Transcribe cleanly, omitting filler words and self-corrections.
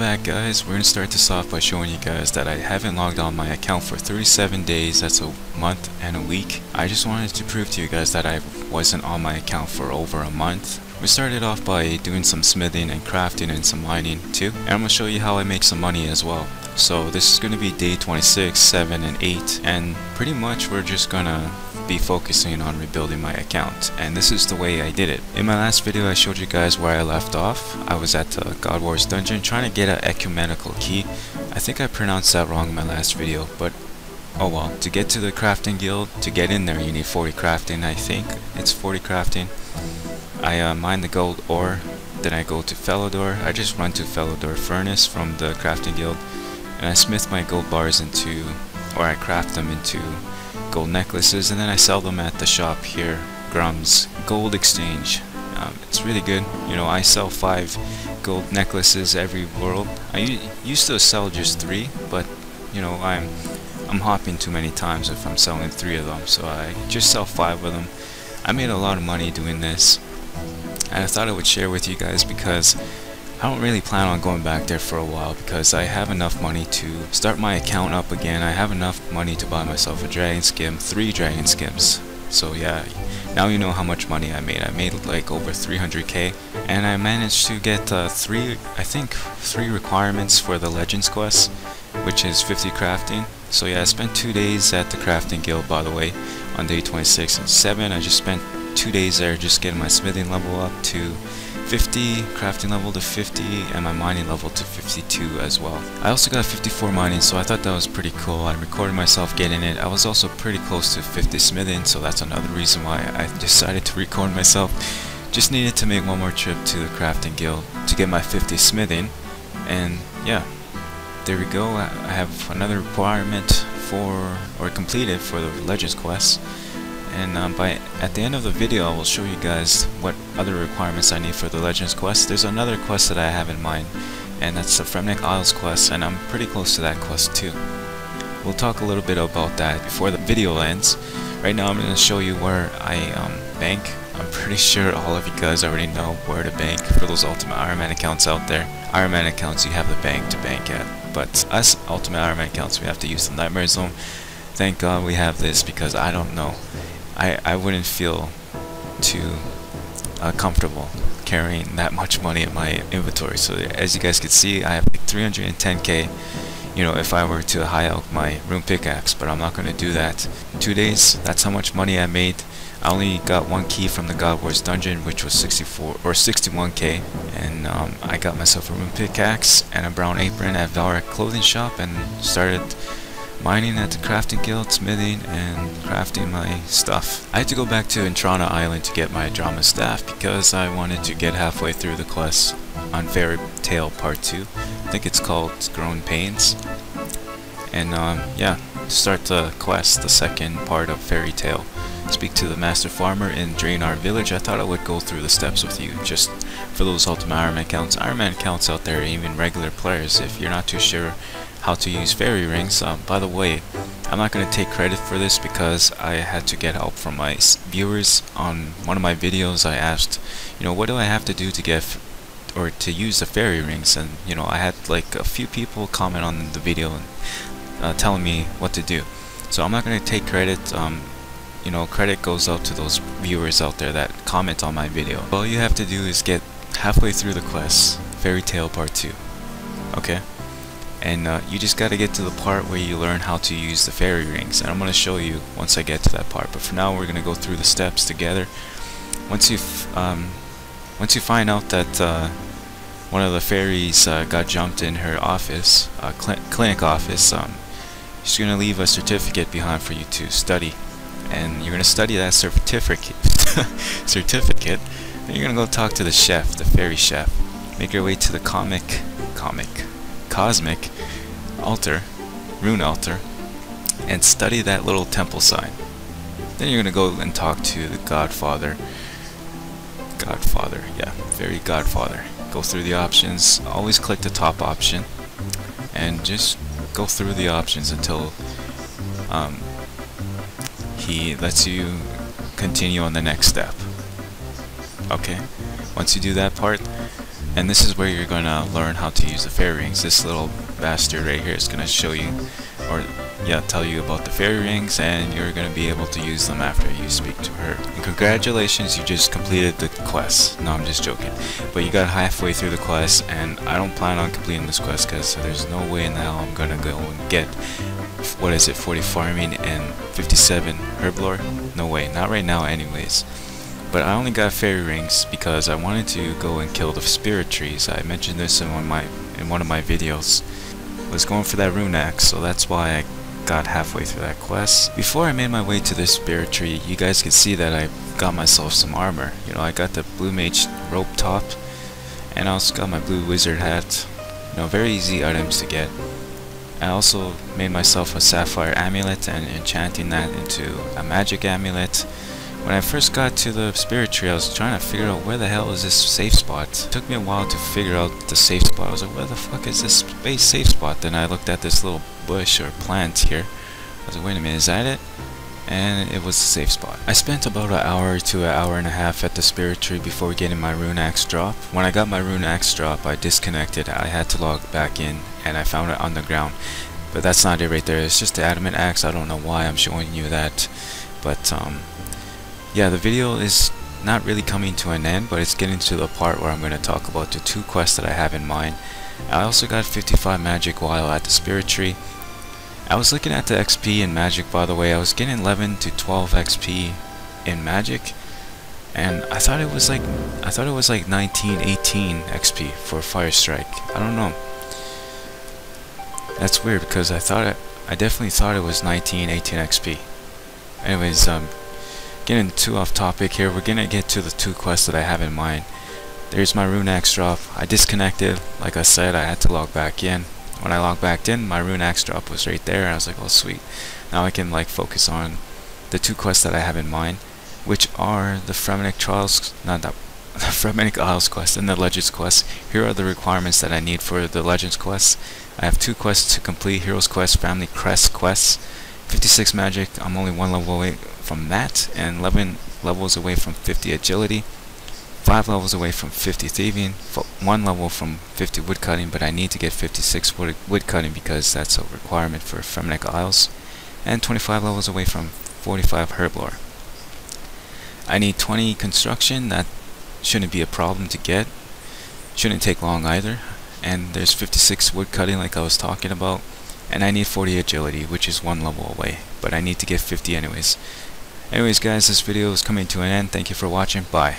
back, guys. We're gonna start this off by showing you guys that I haven't logged on my account for 37 days. That's a month and a week. I just wanted to prove to you guys that I wasn't on my account for over a month. We started off by doing some smithing and crafting and some mining too, and I'm gonna show you how I make some money as well. So this is gonna be day 26, 7, and 8, and pretty much we're just gonna be focusing on rebuilding my account, and this is the way I did it. In my last video I showed you guys where I left off. I was at the God Wars dungeon trying to get an ecumenical key. I think I pronounced that wrong in my last video, but oh well. To get to the crafting guild, to get in there you need 40 crafting. I think it's 40 crafting. I mine the gold ore, then I go to Felidor. I just run to Felidor furnace from the crafting guild, and I smith my gold bars into, or I craft them into gold necklaces, and then I sell them at the shop here, Grum's Gold Exchange. It's really good. You know, I sell 5 gold necklaces every world. I used to sell just 3, but you know, I'm hopping too many times if I'm selling 3 of them, so I just sell 5 of them. I made a lot of money doing this, and I thought I would share with you guys because I don't really plan on going back there for a while, because I have enough money to start my account up again. I have enough money to buy myself a dragon skin, 3 dragon skims. So yeah, now you know how much money I made. I made like over 300k, and I managed to get 3 requirements for the Legends quest, which is 50 crafting. So yeah, I spent 2 days at the crafting guild, by the way, on day 26 and 7. I just spent 2 days there just getting my smithing level up to 50, crafting level to 50, and my mining level to 52 as well. I also got 54 mining, so I thought that was pretty cool. I recorded myself getting it. I was also pretty close to 50 smithing, so that's another reason why I decided to record myself. Just needed to make one more trip to the crafting guild to get my 50 smithing, and yeah, there we go. I have another requirement for, or completed for the Legends quest. And at the end of the video I will show you guys what other requirements I need for the Legends quest. There's another quest that I have in mind, and that's the Fremnik Isles quest, and I'm pretty close to that quest too. We'll talk a little bit about that before the video ends. Right now I'm going to show you where I bank. I'm pretty sure all of you guys already know where to bank for those Ultimate Ironman accounts out there. Ironman accounts, you have the bank to bank at, but us Ultimate Ironman accounts, we have to use the Nightmare Zone. Thank God we have this, because I don't know, I wouldn't feel too comfortable carrying that much money in my inventory. So as you guys can see, I have like 310k, you know, if I were to high out my rune pickaxe, but I'm not going to do that. 2 days, that's how much money I made. I only got 1 key from the God Wars dungeon, which was 64 or 61k, and I got myself a rune pickaxe and a brown apron at Valrak clothing shop, and started mining at the crafting guild, smithing, and crafting my stuff. I had to go back to Intrana Island to get my drama staff because I wanted to get halfway through the quest on Fairy Tale Part 2. I think it's called Growing Pains. And yeah, to start the quest, the second part of Fairy Tale, speak to the Master Farmer in Drainar Village. I thought I would go through the steps with you, just for those Ultimate Ironman accounts. Ironman accounts out there, even regular players, if you're not too sure how to use fairy rings. By the way, I'm not going to take credit for this because I had to get help from my viewers. On one of my videos I asked, you know, what do I have to do to get or to use the fairy rings, and you know, I had like a few people comment on the video and telling me what to do. So I'm not going to take credit. You know, credit goes out to those viewers out there that comment on my video. All you have to do is get halfway through the quest, Fairy Tale Part 2, okay? And you just got to get to the part where you learn how to use the fairy rings, and I'm going to show you once I get to that part. But for now, we're going to go through the steps together. Once you find out that one of the fairies got jumped in her office, clinic office, she's going to leave a certificate behind for you to study, and you're going to study that certificate. And you're going to go talk to the chef, the fairy chef. Make your way to the cosmic altar, rune altar, and study that little temple sign. Then you're gonna go and talk to the Godfather, yeah, Fairy Godfather. Go through the options, always click the top option, and just go through the options until he lets you continue on the next step. Okay, once you do that part, And this is where you're gonna learn how to use the fairy rings. This little bastard right here is gonna show you, or yeah, tell you about the fairy rings, and you're gonna be able to use them after you speak to her. And congratulations, you just completed the quest. No, I'm just joking. But you got halfway through the quest, and I don't plan on completing this quest because there's no way in hell I'm gonna go and get, what is it, 40 farming and 57 herblore? No way, not right now anyways. But I only got fairy rings because I wanted to go and kill the spirit trees. I mentioned this in one of my videos. I was going for that rune axe, so that's why I got halfway through that quest. Before I made my way to this spirit tree, you guys could see that I got myself some armor. You know, I got the blue mage rope top, and I also got my blue wizard hat. You know, very easy items to get. I also made myself a sapphire amulet and enchanting that into a magic amulet. When I first got to the spirit tree, I was trying to figure out where the hell is this safe spot. It took me a while to figure out the safe spot. I was like, where the fuck is this space safe spot? Then I looked at this little bush or plant here. I was like, wait a minute, is that it? And it was the safe spot. I spent about an hour to an hour and a half at the spirit tree before getting my rune axe drop. When I got my rune axe drop, I disconnected. I had to log back in, and I found it on the ground. But that's not it right there. It's just the adamant axe. I don't know why I'm showing you that, but yeah, the video is not really coming to an end, but it's getting to the part where I'm going to talk about the 2 quests that I have in mind. I also got 55 magic while at the spirit tree. I was looking at the XP in magic, by the way. I was getting 11 to 12 XP in magic, and I thought it was like 19, 18 XP for fire strike. I don't know. That's weird because I definitely thought it was 19, 18 XP. Anyways, getting too off topic here, we're gonna get to the 2 quests that I have in mind. There's my rune axe drop. I disconnected, like I said, I had to log back in. When I logged back in, my rune axe drop was right there, and I was like, oh sweet. Now I can like focus on the 2 quests that I have in mind, which are the Fremennik Trials, not the Fremennik Isles quest and the Legends quest. Here are the requirements that I need for the Legends quest. I have 2 quests to complete: Heroes quest, Family Crest quests. 56 magic, I'm only 1 level away from that, and 11 levels away from 50 agility, 5 levels away from 50 thieving, 1 level from 50 woodcutting, but I need to get 56 woodcutting because that's a requirement for Fremennik Isles, and 25 levels away from 45 herblore. I need 20 construction. That shouldn't be a problem to get, shouldn't take long either, and there's 56 woodcutting like I was talking about. And I need 40 agility, which is 1 level away, but I need to get 50 anyways. Anyways guys, this video is coming to an end. Thank you for watching. Bye.